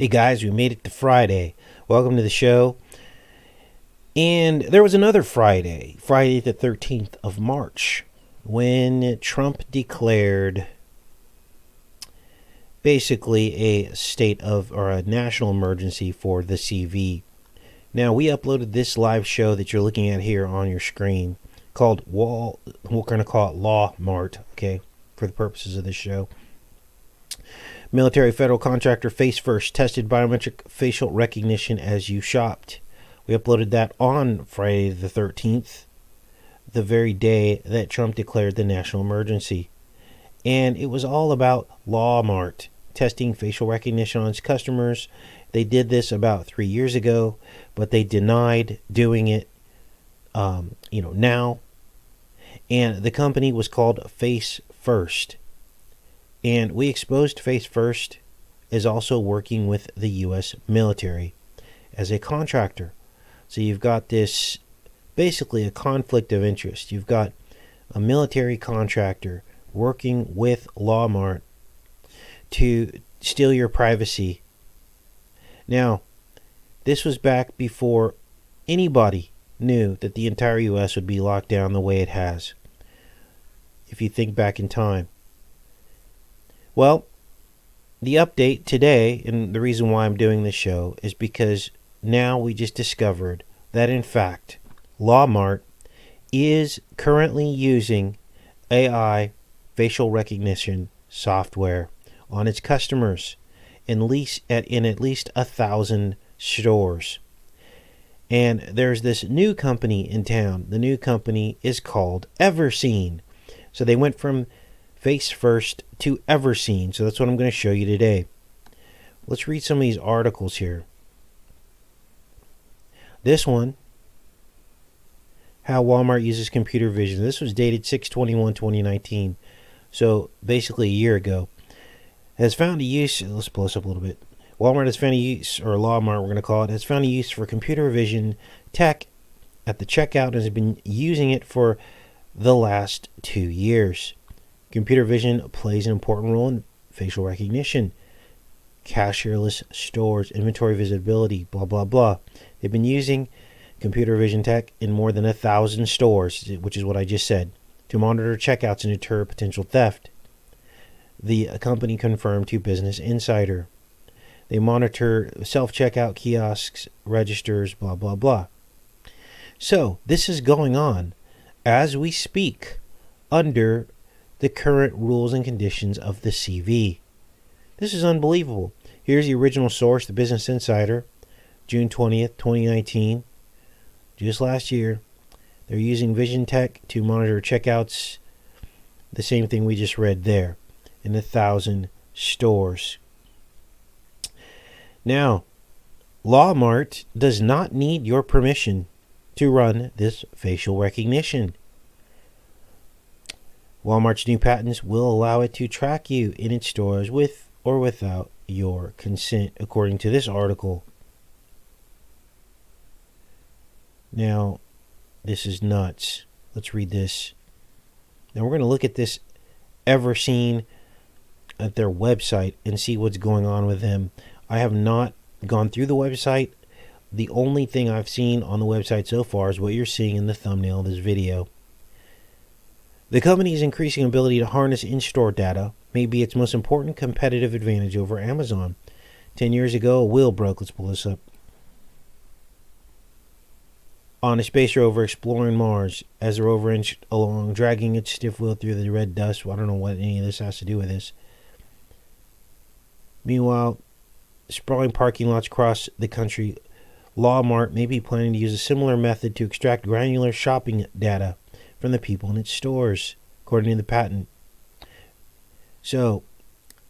Hey guys, we made it to Friday. Welcome to the show. And there was another Friday, Friday the 13th of March, when Trump declared basically a state of or a national emergency for the CV. Now, we uploaded this live show that you're looking at here on your screen called we're going to call it Law Mart, okay, for the purposes of this show. Military federal contractor face first tested biometric facial recognition as you shopped. We uploaded that on Friday the 13th, the very day that Trump declared the national emergency. And it was all about Walmart testing facial recognition on its customers. They did this about 3 years ago, but they denied doing it now. And the company was called Face First. And we exposed Face First as also working with the U.S. military as a contractor. So you've got this, basically a conflict of interest. You've got a military contractor working with Walmart to steal your privacy. Now, this was back before anybody knew that the entire U.S. would be locked down the way it has. If you think back in time. Well, the update today, and the reason why I'm doing this show, is because now we just discovered that, in fact, Walmart is currently using AI facial recognition software on its customers in at least 1,000 stores. And there's this new company in town. The new company is called Everseen. So they went from Face First to Everseen. So that's what I'm going to show you today. Let's read some of these articles here. This one, how Walmart uses computer vision. This was dated 6/21/2019. So basically a year ago. Has found a use, let's blow this up a little bit. Walmart has found a use, or Walmart we're going to call it, has found a use for computer vision tech at the checkout and has been using it for the last 2 years. Computer vision plays an important role in facial recognition, cashierless stores, inventory visibility, blah, blah, blah. They've been using computer vision tech in more than 1,000 stores, which is what I just said, to monitor checkouts and deter potential theft. The company confirmed to Business Insider. They monitor self-checkout kiosks, registers, blah, blah, blah. So this is going on as we speak under the current rules and conditions of the CV. This is unbelievable. Here's the original source, the Business Insider, June 20th, 2019, just last year. They're using vision tech to monitor checkouts, the same thing we just read there, in 1,000 stores. Now, Walmart does not need your permission to run this facial recognition. Walmart's new patents will allow it to track you in its stores with or without your consent, according to this article. Now, this is nuts. Let's read this. Now, we're going to look at this Everseen at their website and see what's going on with them. I have not gone through the website. The only thing I've seen on the website so far is what you're seeing in the thumbnail of this video. The company's increasing ability to harness in-store data may be its most important competitive advantage over Amazon. 10 years ago, a wheel broke. Let's pull this up. On a space rover exploring Mars, as the rover inched along, dragging its stiff wheel through the red dust. Well, I don't know what any of this has to do with this. Meanwhile, sprawling parking lots across the country, Walmart may be planning to use a similar method to extract granular shopping data from the people in its stores, according to the patent. So,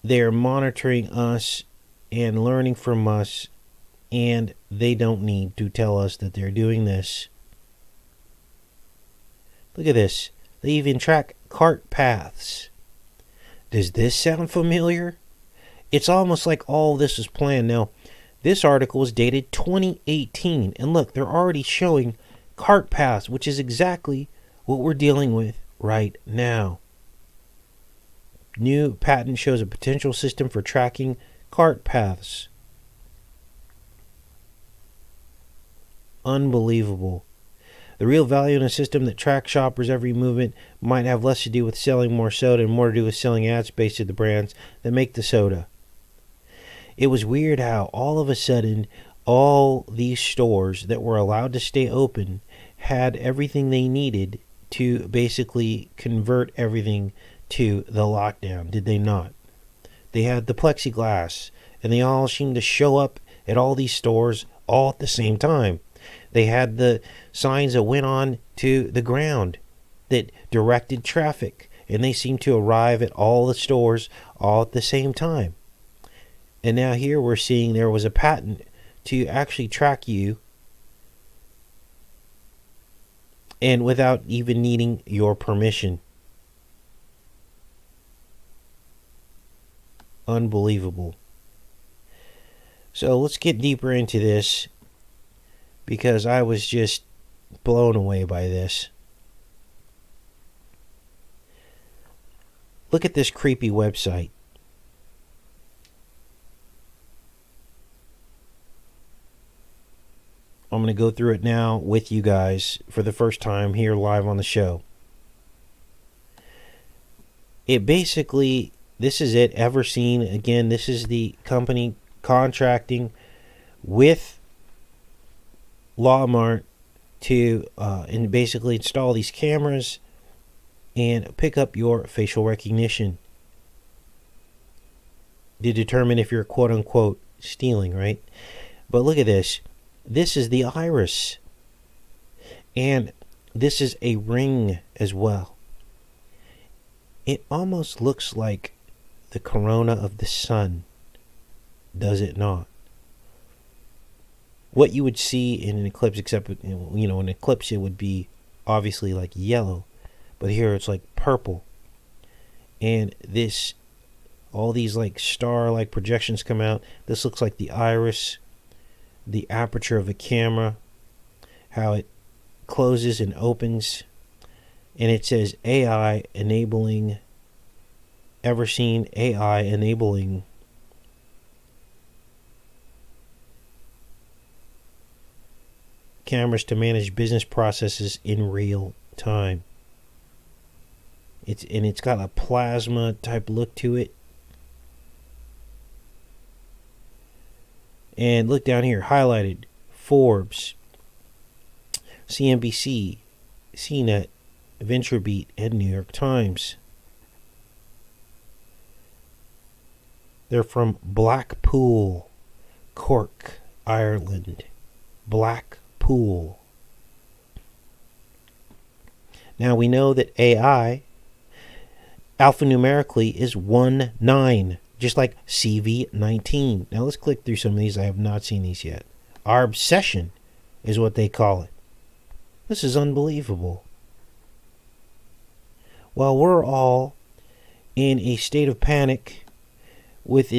they're monitoring us and learning from us, and they don't need to tell us that they're doing this. Look at this. They even track cart paths. Does this sound familiar? It's almost like all this was planned. Now, this article is dated 2018, and look, they're already showing cart paths, which is exactly what we're dealing with right now. New patent shows a potential system for tracking cart paths. Unbelievable. The real value in a system that tracks shoppers' every movement might have less to do with selling more soda and more to do with selling ad space to the brands that make the soda. It was weird how all of a sudden all these stores that were allowed to stay open had everything they needed to basically convert everything to the lockdown, did they not? They had the plexiglass, and they all seemed to show up at all these stores all at the same time. They had the signs that went on to the ground that directed traffic, and they seemed to arrive at all the stores all at the same time. And now here we're seeing there was a patent to actually track you and without even needing your permission. Unbelievable. So let's get deeper into this, because I was just blown away by this. Look at this creepy website. I'm going to go through it now with you guys for the first time here live on the show. It basically, this is it, Everseen. Again, this is the company contracting with Walmart to and basically install these cameras and pick up your facial recognition to determine if you're quote unquote stealing, right? But look at this. This is the iris. And this is a ring as well. It almost looks like the corona of the sun, does it not? What you would see in an eclipse, except, an eclipse, it would be obviously like yellow. But here it's like purple. And this, all these like star-like projections come out. This looks like the iris, the aperture of a camera, how it closes and opens. And it says AI enabling, Everseen AI enabling cameras to manage business processes in real time. It's got a plasma type look to it. And look down here, highlighted: Forbes, CNBC, CNET, VentureBeat, and New York Times. They're from Blackpool, Cork, Ireland. Blackpool. Now we know that AI alphanumerically is 19, just like CV19. Now let's click through some of these. I have not seen these yet. Our obsession is what they call it. This is unbelievable. While we're all in a state of panic with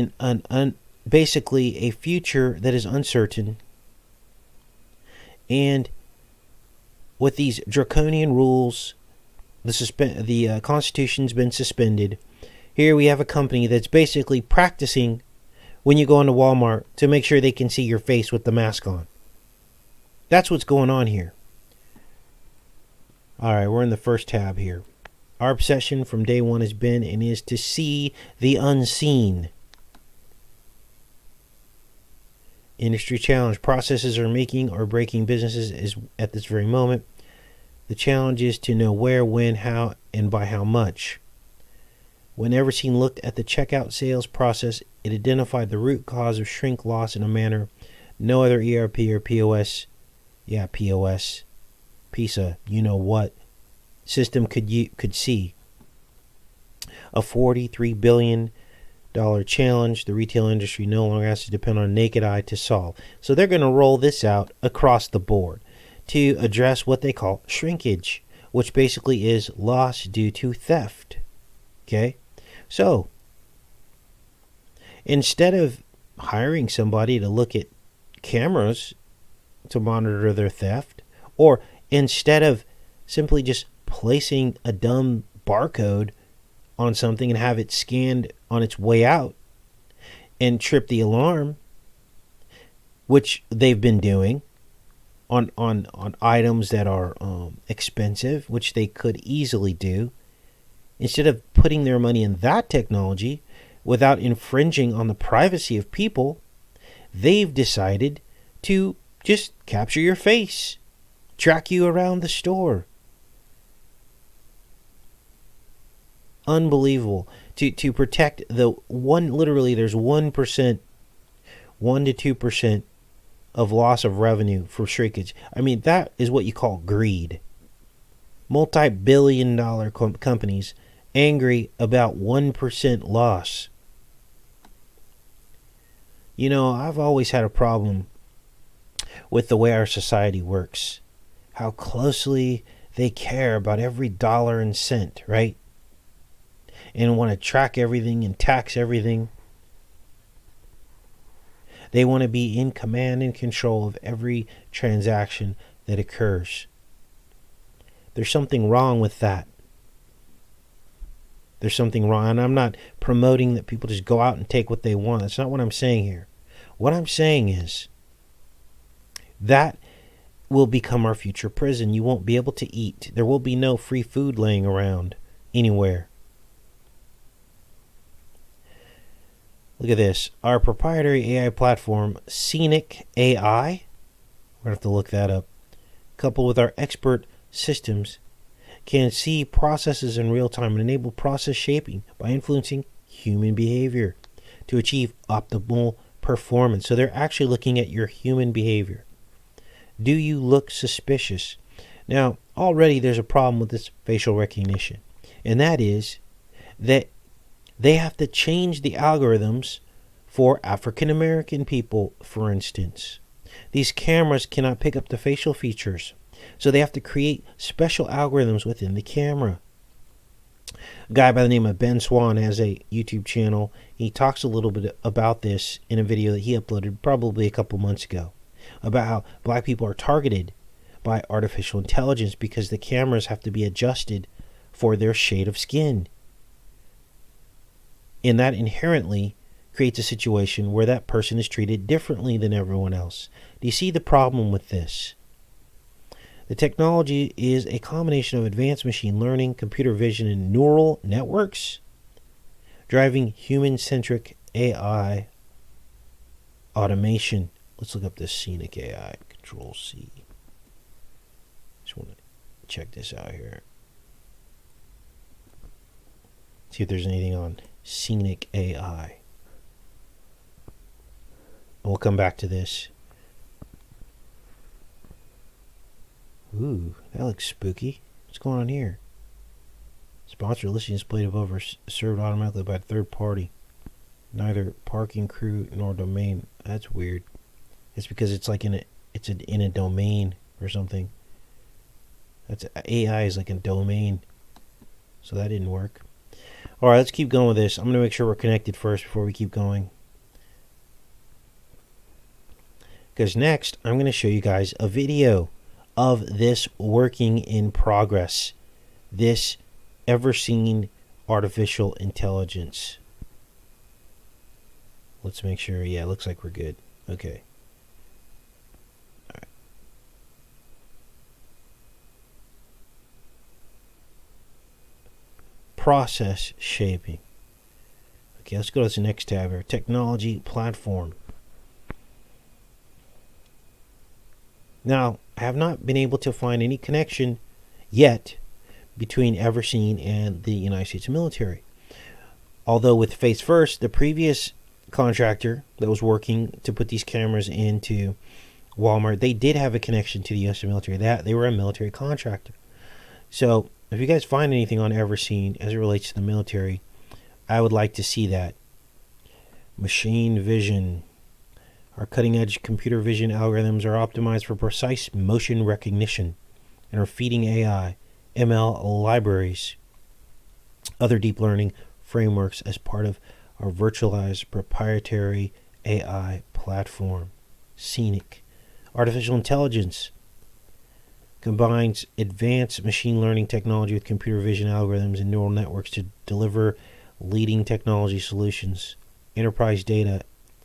basically a future that is uncertain, and with these draconian rules, the Constitution's been suspended. Here we have a company that's basically practicing when you go into Walmart to make sure they can see your face with the mask on. That's what's going on here. All right, we're in the first tab here. Our obsession from day one has been and is to see the unseen. Industry challenge. Processes are making or breaking businesses is at this very moment. The challenge is to know where, when, how, and by how much. When Everseen looked at the checkout sales process, it identified the root cause of shrink loss in a manner no other ERP or POS, POS, PISA, you know what, system could see. A $43 billion challenge the retail industry no longer has to depend on naked eye to solve. So they're going to roll this out across the board to address what they call shrinkage, which basically is loss due to theft. Okay? So, instead of hiring somebody to look at cameras to monitor their theft, or instead of simply just placing a dumb barcode on something and have it scanned on its way out and trip the alarm, which they've been doing, on items that are expensive, which they could easily do. Instead of putting their money in that technology without infringing on the privacy of people, they've decided to just capture your face, track you around the store. Unbelievable. To protect the one, literally there's 1%, 1 to 2% of loss of revenue for shrinkage. I mean, that is what you call greed. Multi-billion-dollar companies angry about 1% loss. You know, I've always had a problem with the way our society works. How closely they care about every dollar and cent, right? And want to track everything and tax everything. They want to be in command and control of every transaction that occurs. There's something wrong with that. There's something wrong. And I'm not promoting that people just go out and take what they want. That's not what I'm saying here. What I'm saying is that will become our future prison. You won't be able to eat. There will be no free food laying around anywhere. Look at this. Our proprietary AI platform, Scenic AI, we're going to have to look that up, coupled with our expert systems, can see processes in real time and enable process shaping by influencing human behavior to achieve optimal performance. So they're actually looking at your human behavior. Do you look suspicious? Now, already there's a problem with this facial recognition, and that is that they have to change the algorithms for African American people, for instance. These cameras cannot pick up the facial features, so they have to create special algorithms within the camera. A guy by the name of Ben Swan has a YouTube channel. He talks a little bit about this in a video that he uploaded probably a couple months ago, about how black people are targeted by artificial intelligence because the cameras have to be adjusted for their shade of skin. And that inherently creates a situation where that person is treated differently than everyone else. Do you see the problem with this? The technology is a combination of advanced machine learning, computer vision, and neural networks, driving human-centric AI automation. Let's look up this Scenic AI. Control C. Just want to check this out here. See if there's anything on Scenic AI. And we'll come back to this. Ooh, that looks spooky. What's going on here? Sponsored listing displayed above are served automatically by a third party. Neither parking crew nor domain. That's weird. It's because it's like in a domain or something. That's AI is like a domain. So that didn't work. All right, let's keep going with this. I'm going to make sure we're connected first before we keep going. Because next, I'm going to show you guys a video of this working in progress. This ever-seen artificial intelligence. Let's make sure. Yeah, it looks like we're good. Okay. All right. Process shaping. Okay, let's go to the next tab here. Technology platform. Now, I have not been able to find any connection yet between Everseen and the United States military. Although with Face First, the previous contractor that was working to put these cameras into Walmart, they did have a connection to the U.S. military. They were a military contractor. So if you guys find anything on Everseen as it relates to the military, I would like to see that. Machine vision. Our cutting-edge computer vision algorithms are optimized for precise motion recognition and are feeding AI, ML libraries, other deep learning frameworks as part of our virtualized proprietary AI platform. Scenic. Artificial intelligence combines advanced machine learning technology with computer vision algorithms and neural networks to deliver leading technology solutions, enterprise data,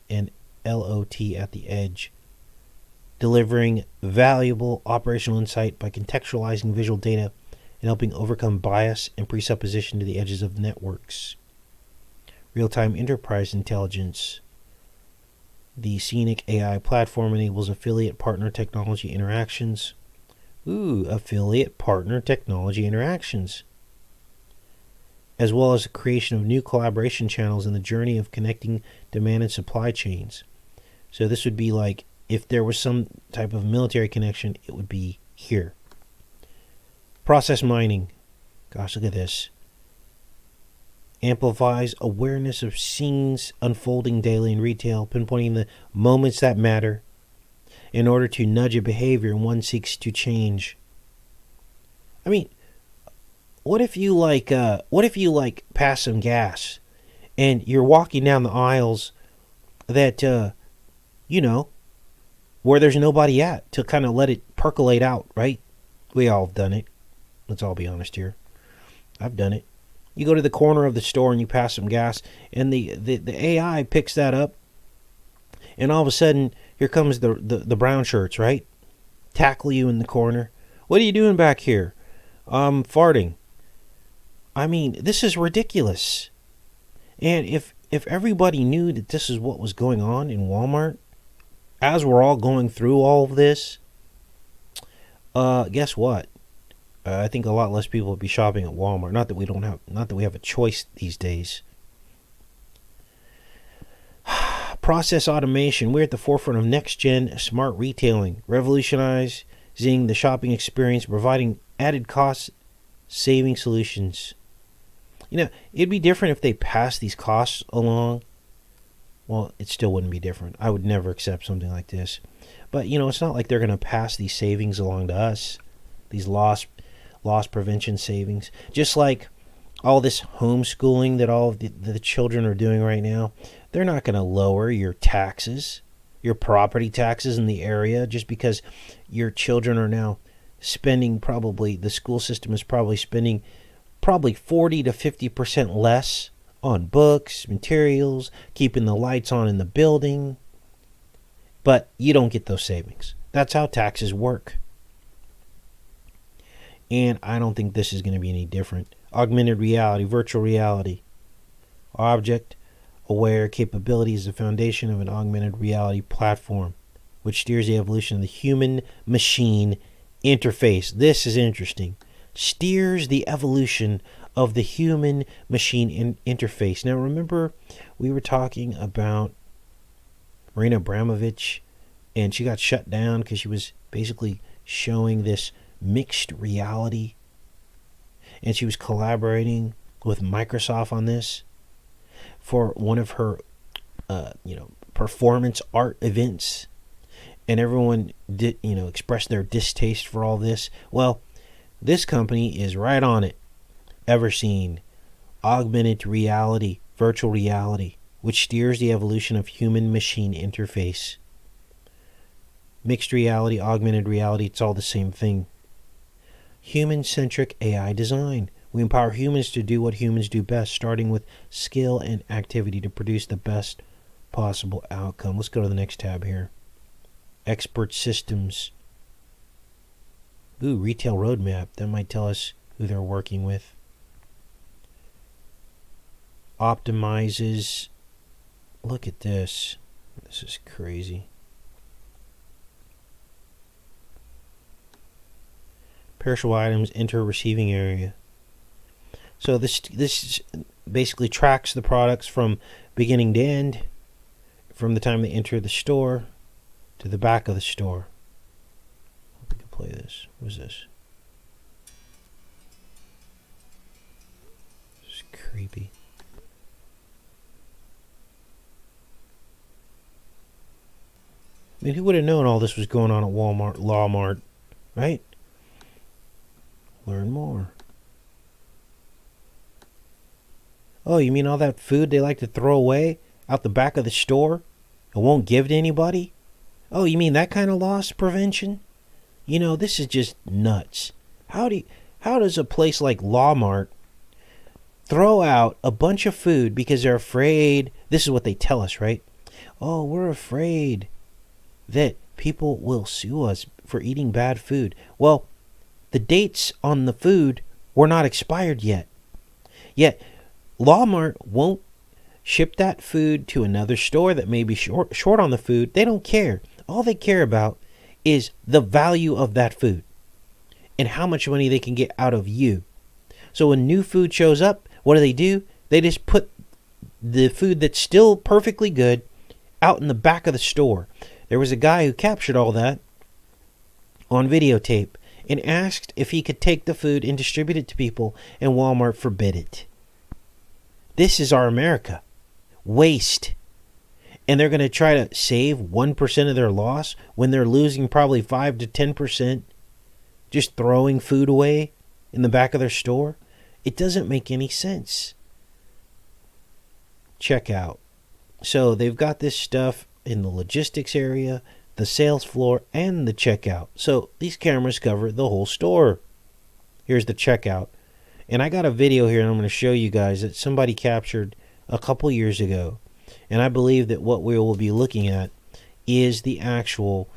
and LOT at the edge. delivering valuable operational insight by contextualizing visual data and helping overcome bias and presupposition to the edges of networks. Real-time enterprise intelligence. The Scenic AI platform enables affiliate partner technology interactions. Affiliate partner technology interactions. As well as the creation of new collaboration channels in the journey of connecting demand and supply chains. So this would be like if there was some type of military connection, it would be here. Process mining. Gosh, look at this. Amplifies awareness of scenes unfolding daily in retail, pinpointing the moments that matter in order to nudge a behavior one seeks to change. I mean, what if you pass some gas and you're walking down the aisles that where there's nobody at, to kind of let it percolate out, right? We all have done it. Let's all be honest here. I've done it. You go to the corner of the store and you pass some gas, and the AI picks that up, and all of a sudden, here comes the brown shirts, right? Tackle you in the corner. What are you doing back here? Farting. I mean, this is ridiculous. And if everybody knew that this is what was going on in Walmart, as we're all going through all of this, guess what? I think a lot less people would be shopping at Walmart. Not that we have a choice these days. Process automation. We're at the forefront of next-gen smart retailing, revolutionizing the shopping experience, providing added cost-saving solutions. It'd be different if they passed these costs along. Well, it still wouldn't be different. I would never accept something like this. But, it's not like they're going to pass these savings along to us, these loss prevention savings. Just like all this homeschooling that all of the children are doing right now, they're not going to lower your taxes, your property taxes in the area, just because your children are now spending, the school system is probably spending 40 to 50% less on books, materials, keeping the lights on in the building. But you don't get those savings. That's how taxes work. And I don't think this is going to be any different. Augmented reality, virtual reality. Object-aware capability is the foundation of an augmented reality platform, which steers the evolution of the human-machine interface. This is interesting. Steers the evolution of the human-machine interface. Now, remember, we were talking about Marina Abramovich, and she got shut down because she was basically showing this mixed reality, and she was collaborating with Microsoft on this for one of her performance art events, and everyone did express their distaste for all this. Well, this company is right on it. Everseen, augmented reality, virtual reality, which steers the evolution of human-machine interface. Mixed reality, augmented reality, it's all the same thing. Human-centric AI design. We empower humans to do what humans do best, starting with skill and activity to produce the best possible outcome. Let's go to the next tab here. Expert systems. Retail roadmap. That might tell us who they're working with. Optimizes. Look at this. This is crazy. Perishable items enter receiving area. So this basically tracks the products from beginning to end, from the time they enter the store to the back of the store. We can play this. What is this? This is creepy. I mean, who would have known all this was going on at Walmart, right? Learn more. Oh, you mean all that food they like to throw away out the back of the store and won't give to anybody? Oh, you mean that kind of loss prevention? This is just nuts. How does a place like Walmart throw out a bunch of food because they're afraid? This is what they tell us, right? Oh, we're afraid that people will sue us for eating bad food. Well, the dates on the food were not expired yet. Yet, Walmart won't ship that food to another store that may be short on the food. They don't care. All they care about is the value of that food and how much money they can get out of you. So when new food shows up, what do? They just put the food that's still perfectly good out in the back of the store. There was a guy who captured all that on videotape and asked if he could take the food and distribute it to people, and Walmart forbid it. This is our America. Waste. And they're going to try to save 1% of their loss when they're losing probably 5 to 10% just throwing food away in the back of their store. It doesn't make any sense. Checkout. So they've got this stuff in the logistics area, the sales floor, and the checkout. So these cameras cover the whole store. Here's the checkout. And I got a video here, and I'm going to show you guys that somebody captured a couple years ago. And I believe that what we will be looking at is the actual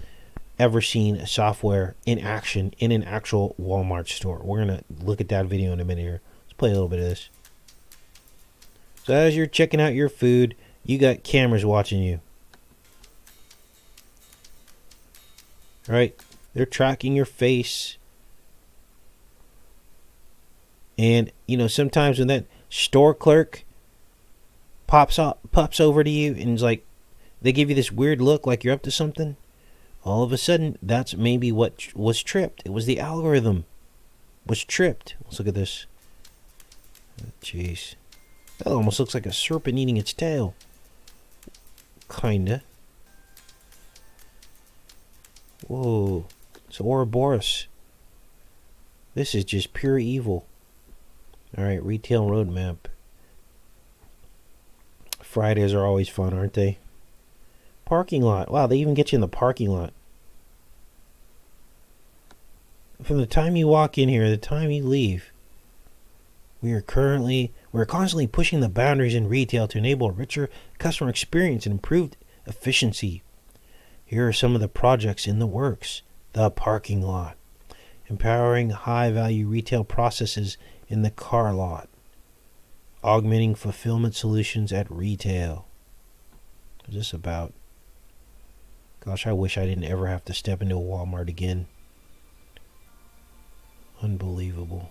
ever-seen software in action in an actual Walmart store. We're going to look at that video in a minute here. Let's play a little bit of this. So as you're checking out your food, you got cameras watching you. All right, they're tracking your face. And, you know, sometimes when that store clerk pops over to you and is like, they give you this weird look like you're up to something, all of a sudden, that's maybe what was tripped. It was the algorithm was tripped. Let's look at this. Jeez. That almost looks like a serpent eating its tail. Kinda. Whoa. It's Ouroboros. This is just pure evil. Alright, retail roadmap. Fridays are always fun, aren't they? Parking lot. Wow, they even get you in the parking lot. From the time you walk in here, the time you leave, we're constantly pushing the boundaries in retail to enable a richer customer experience and improved efficiency. Here are some of the projects in the works. The parking lot. Empowering high-value retail processes in the car lot. Augmenting fulfillment solutions at retail. What's this about? Gosh, I wish I didn't ever have to step into a Walmart again. Unbelievable.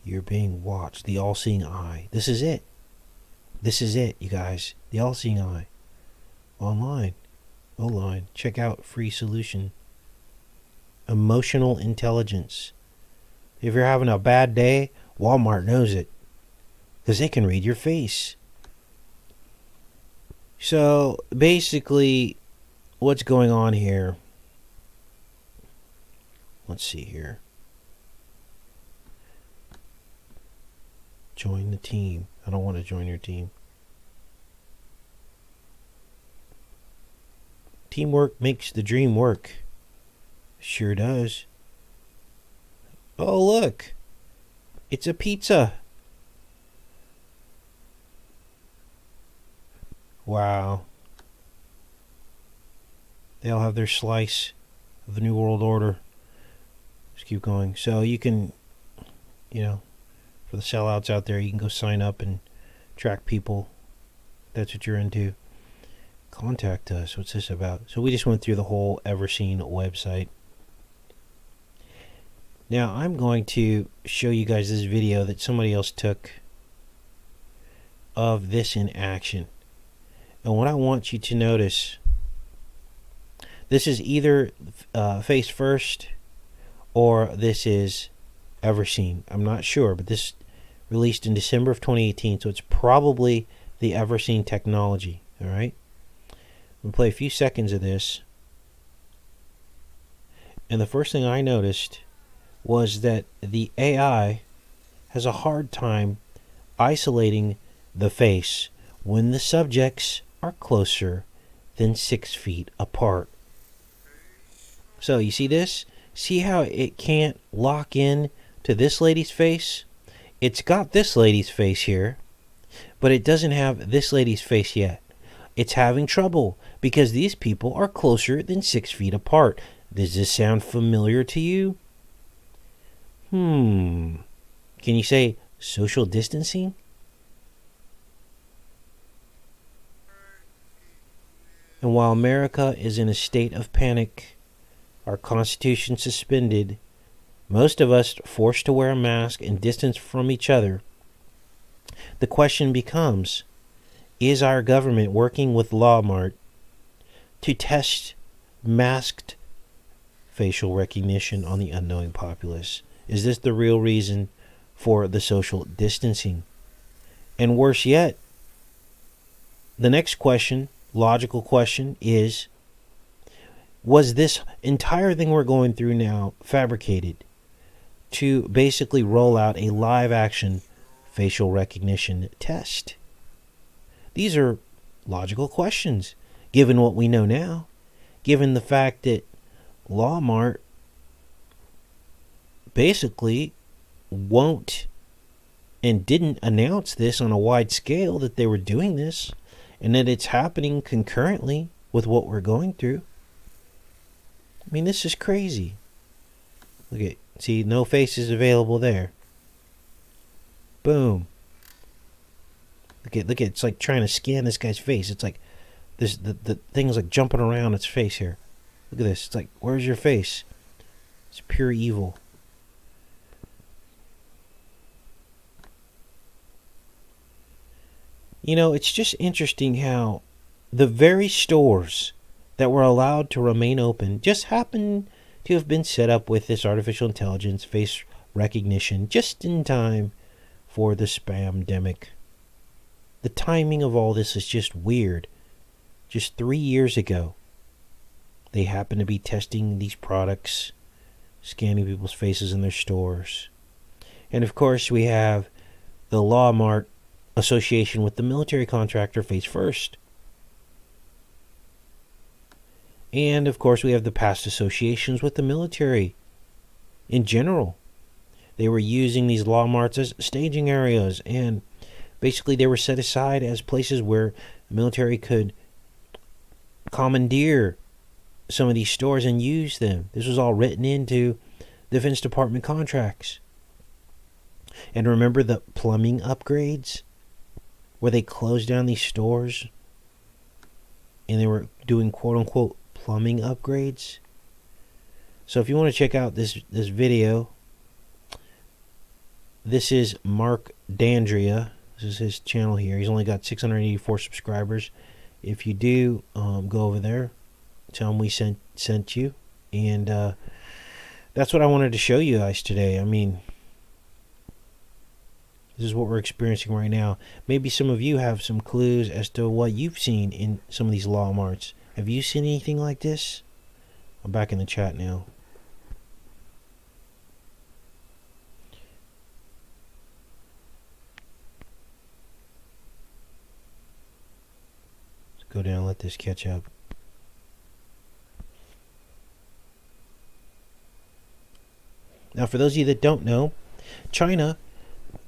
You're being watched. The all-seeing eye. This is it. This is it, you guys. The all-seeing eye. Online. Check out free solution. Emotional intelligence. If you're having a bad day, Walmart knows it. Because they can read your face. So, basically, what's going on here? Let's see here. Join the team. I don't want to join your team. Teamwork makes the dream work. Sure does. Oh, look. It's a pizza. Wow. They all have their slice of the New World Order. Just keep going. So you can, you know, for the sellouts out there, you can go sign up and track people. That's what you're into. Contact us. What's this about? So we just went through the whole Everseen website. Now I'm going to show you guys this video that somebody else took of this in action. And what I want you to notice, this is either Face First or this is Everseen. I'm not sure, but this released in December of 2018, so it's probably the Everseen technology. All right, I'm gonna play a few seconds of this, and the first thing I noticed was that the AI has a hard time isolating the face when the subjects are closer than 6 feet apart. So you see this? See how it can't lock in to this lady's face? It's got this lady's face here, but it doesn't have this lady's face yet. it's having trouble because these people are closer than 6 feet apart. Does this sound familiar to you? Can you say social distancing? And while America is in a state of panic, our Constitution suspended, most of us forced to wear a mask and distance from each other, the question becomes, is our government working with Walmart to test masked facial recognition on the unknowing populace? Is this the real reason for the social distancing? And worse yet, the next question, logical question, is, was this entire thing we're going through now fabricated to basically roll out a live action facial recognition test? These are logical questions, given what we know now, given the fact that Walmart basically won't and didn't announce this on a wide scale that they were doing this, and that it's happening concurrently with what we're going through. I mean, this is crazy. Look at, see, no faces available there. Boom. Look at, it's like trying to scan this guy's face. It's like this, the thing's like jumping around its face here. Look at this. It's like, where's your face? It's pure evil. You know, it's just interesting how the very stores that were allowed to remain open just happen to have been set up with this artificial intelligence face recognition just in time for the spam-demic. The timing of all this is just weird. Just 3 years ago, they happened to be testing these products, scanning people's faces in their stores. And of course, we have the Walmart association with the military contractor Face First. And of course, we have the past associations with the military in general. They were using these Walmarts as staging areas, and basically they were set aside as places where the military could commandeer some of these stores and use them. This was all written into Defense Department contracts. And remember the plumbing upgrades, where they closed down these stores and they were doing quote-unquote plumbing upgrades? So if you want to check out this video, this is Mark Dandria. This is his channel here. He's only got 684 subscribers. If you do, go over there, tell him we sent you. And that's what I wanted to show you guys today. I mean, this is what we're experiencing right now. Maybe some of you have some clues as to what you've seen in some of these Walmarts. Have you seen anything like this? I'm back in the chat now. Let's go down and let this catch up. Now, for those of you that don't know, China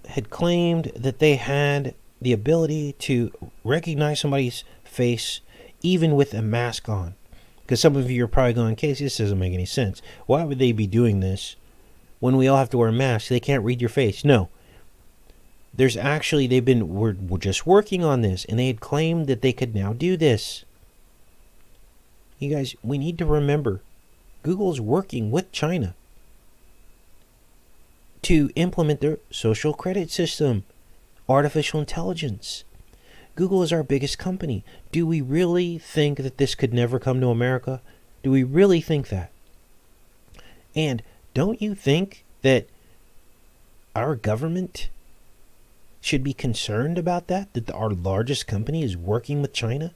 had claimed that they had the ability to recognize somebody's face even with a mask on. Because some of you are probably going, Casey, this doesn't make any sense. Why would they be doing this when we all have to wear masks? They can't read your face. No. There's actually, we're just working on this, and they had claimed that they could now do this. You guys, we need to remember, Google's working with China to implement their social credit system, artificial intelligence. Google is our biggest company. Do we really think that this could never come to America? Do we really think that? And don't you think that our government should be concerned about that our largest company is working with China?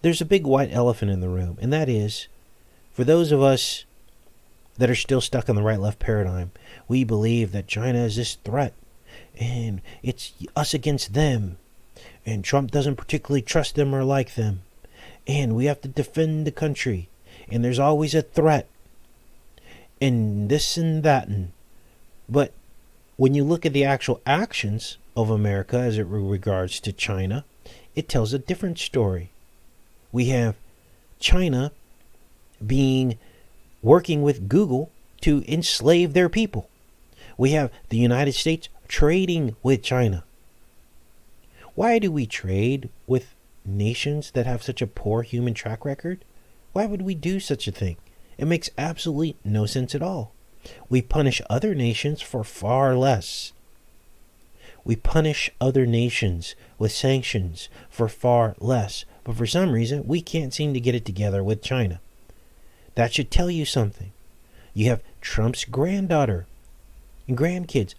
There's a big white elephant in the room, and that is, for those of us that are still stuck in the right-left paradigm, we believe that China is this threat, and it's us against them, and Trump doesn't particularly trust them or like them, and we have to defend the country, and there's always a threat, and this and that. But when you look at the actual actions of America as it regards to China, it tells a different story. We have China working with Google to enslave their people. We have the United States trading with China. Why do we trade with nations that have such a poor human track record? Why would we do such a thing? It makes absolutely no sense at all. We punish other nations for far less. We punish other nations with sanctions for far less. But for some reason, we can't seem to get it together with China. That should tell you something. You have Trump's granddaughter and grandkids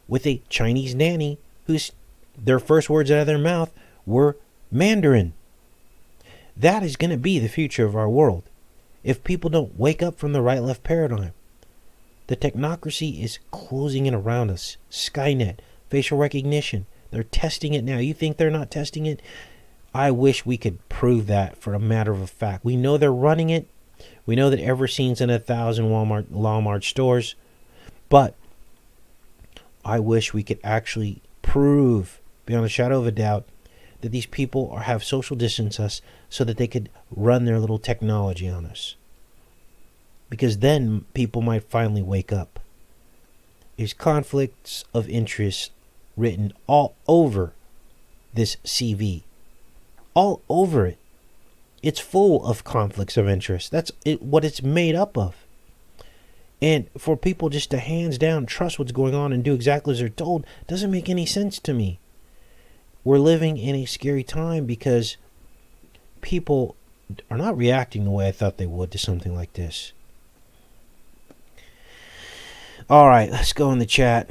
with a Chinese nanny whose their first words out of their mouth were Mandarin. That is going to be the future of our world if people don't wake up from the right-left paradigm. The technocracy is closing in around us. Skynet, facial recognition, they're testing it now. You think they're not testing it? I wish we could prove that for a matter of fact. We know they're running it. We know that Everseen's in 1,000 Walmart stores. But I wish we could actually prove, beyond a shadow of a doubt, that these people have social distanced us so that they could run their little technology on us. Because then people might finally wake up. There's conflicts of interest written all over this CV. All over it. It's full of conflicts of interest. That's what it's made up of. And for people just to hands down trust what's going on and do exactly as they're told doesn't make any sense to me. We're living in a scary time because people are not reacting the way I thought they would to something like this. All right, let's go in the chat.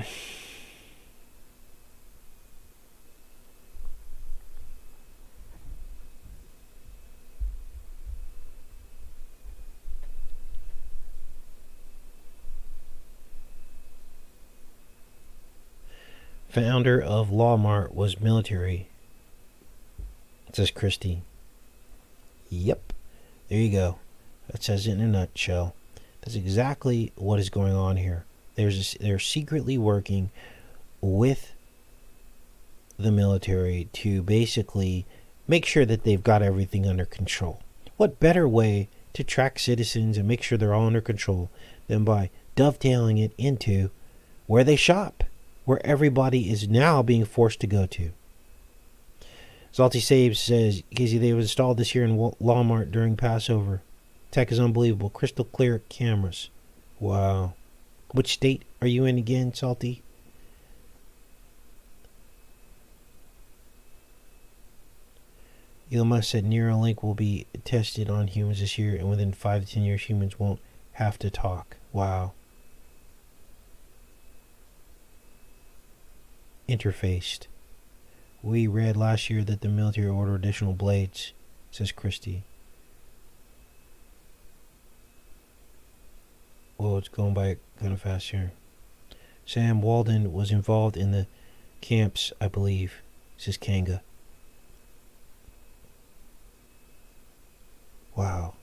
Founder of Walmart was military, says Christy. Yep, there you go. That says it in a nutshell. That's exactly what is going on here. They're secretly working with the military to basically make sure that they've got everything under control. What better way to track citizens and make sure they're all under control than by dovetailing it into where they shop, where everybody is now being forced to go to. Salty Saves says, Casey, they were installed this year in Walmart during Passover. Tech is unbelievable. Crystal clear cameras. Wow. Which state are you in again, Salty? Elon Musk said Neuralink will be tested on humans this year, and within 5 to 10 years, humans won't have to talk. Wow. Interfaced. We read last year that the military ordered additional blades, says Christy. Whoa, it's going by kind of fast here. Sam Walton was involved in the camps, I believe, says Kanga. Wow.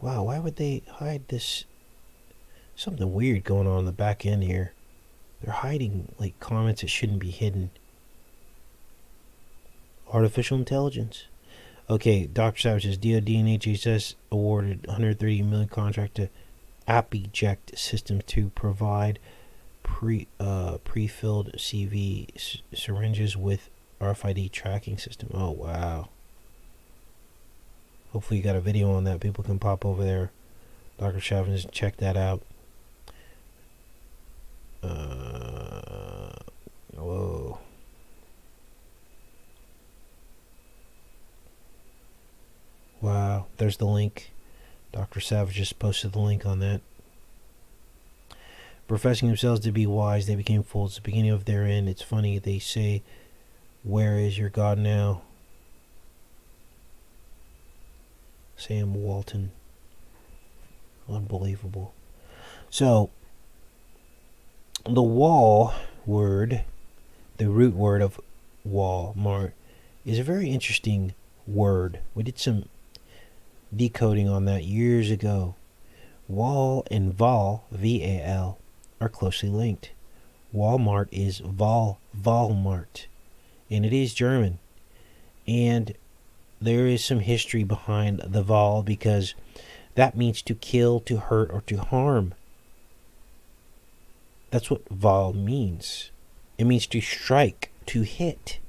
Wow, why would they hide this? Something weird going on in the back end here. They're hiding like comments that shouldn't be hidden. Artificial intelligence. Okay, Dr. Savage says DoD and HHS awarded $130 million contract to AppEject Systems to provide pre-filled CV syringes with RFID tracking system. Oh wow. Hopefully you got a video on that. People can pop over there. Dr. Chavez, check that out. Whoa. Wow, there's the link. Dr. Savage just posted the link on that. Professing themselves to be wise, they became fools. It's the beginning of their end. It's funny, they say, where is your God now? Sam Walton. Unbelievable. So, the wall word, the root word of Walmart, is a very interesting word. We did some decoding on that years ago. Wall and Val, V-A-L, are closely linked. Walmart is Walmart, and it is German. And there is some history behind the Wahl, because that means to kill, to hurt, or to harm. That's what Wahl means. It means to strike, to hit.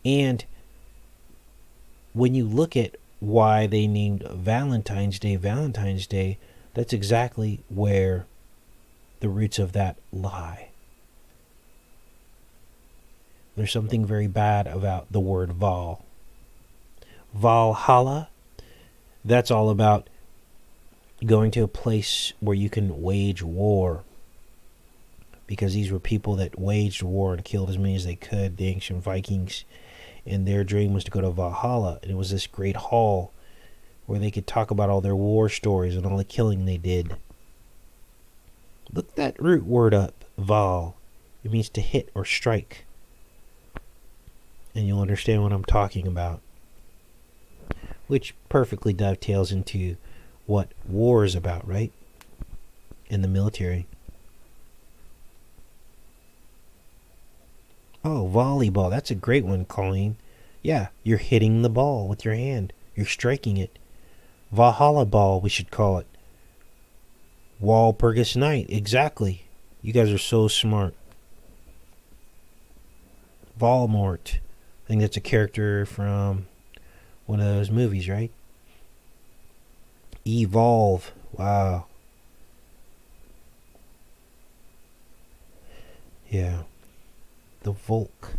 And when you look at why they named Valentine's Day, that's exactly where the roots of that lie. There's something very bad about the word Wahl. Valhalla, that's all about going to a place where you can wage war. Because these were people that waged war and killed as many as they could, the ancient Vikings. And their dream was to go to Valhalla. And it was this great hall where they could talk about all their war stories and all the killing they did. Look that root word up, Val. It means to hit or strike. And you'll understand what I'm talking about. Which perfectly dovetails into what war is about, right? In the military. Oh, volleyball. That's a great one, Colleen. Yeah, you're hitting the ball with your hand. You're striking it. Valhalla ball, we should call it. Walpurgis Night. Exactly. You guys are so smart. Voldemort. I think that's a character from one of those movies, right? Evolve. Wow. Yeah. The Volk.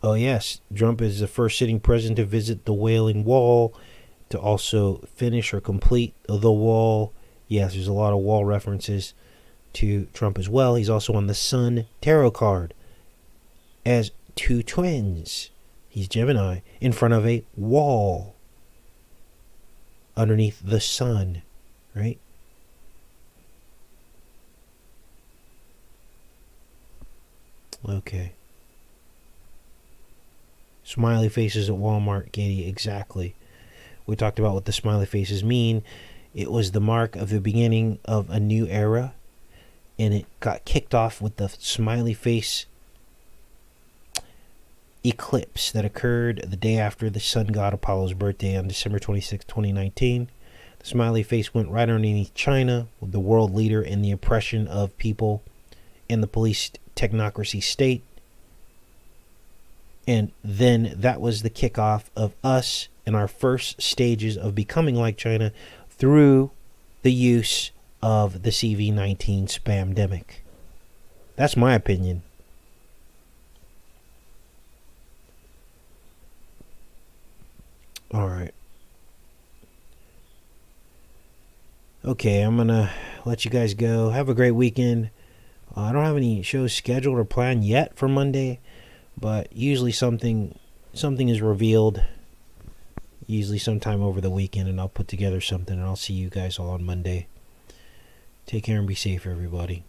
Oh yes, Trump is the first sitting president to visit the Wailing Wall, to also finish or complete the wall. Yes, there's a lot of wall references to Trump as well. He's also on the Sun tarot card as two twins. He's Gemini in front of a wall underneath the sun, right? Okay. Smiley faces at Walmart, Katie, exactly. We talked about what the smiley faces mean. It was the mark of the beginning of a new era, and it got kicked off with the smiley face eclipse that occurred the day after the sun god Apollo's birthday on December 26, 2019. The smiley face went right underneath China, the world leader in the oppression of people in the police technocracy state. And then that was the kickoff of us in our first stages of becoming like China through the use of the CV-19 spamdemic. That's my opinion. All right. Okay, I'm going to let you guys go. Have a great weekend. I don't have any shows scheduled or planned yet for Monday, but usually something is revealed, usually sometime over the weekend, and I'll put together something, and I'll see you guys all on Monday. Take care and be safe, everybody.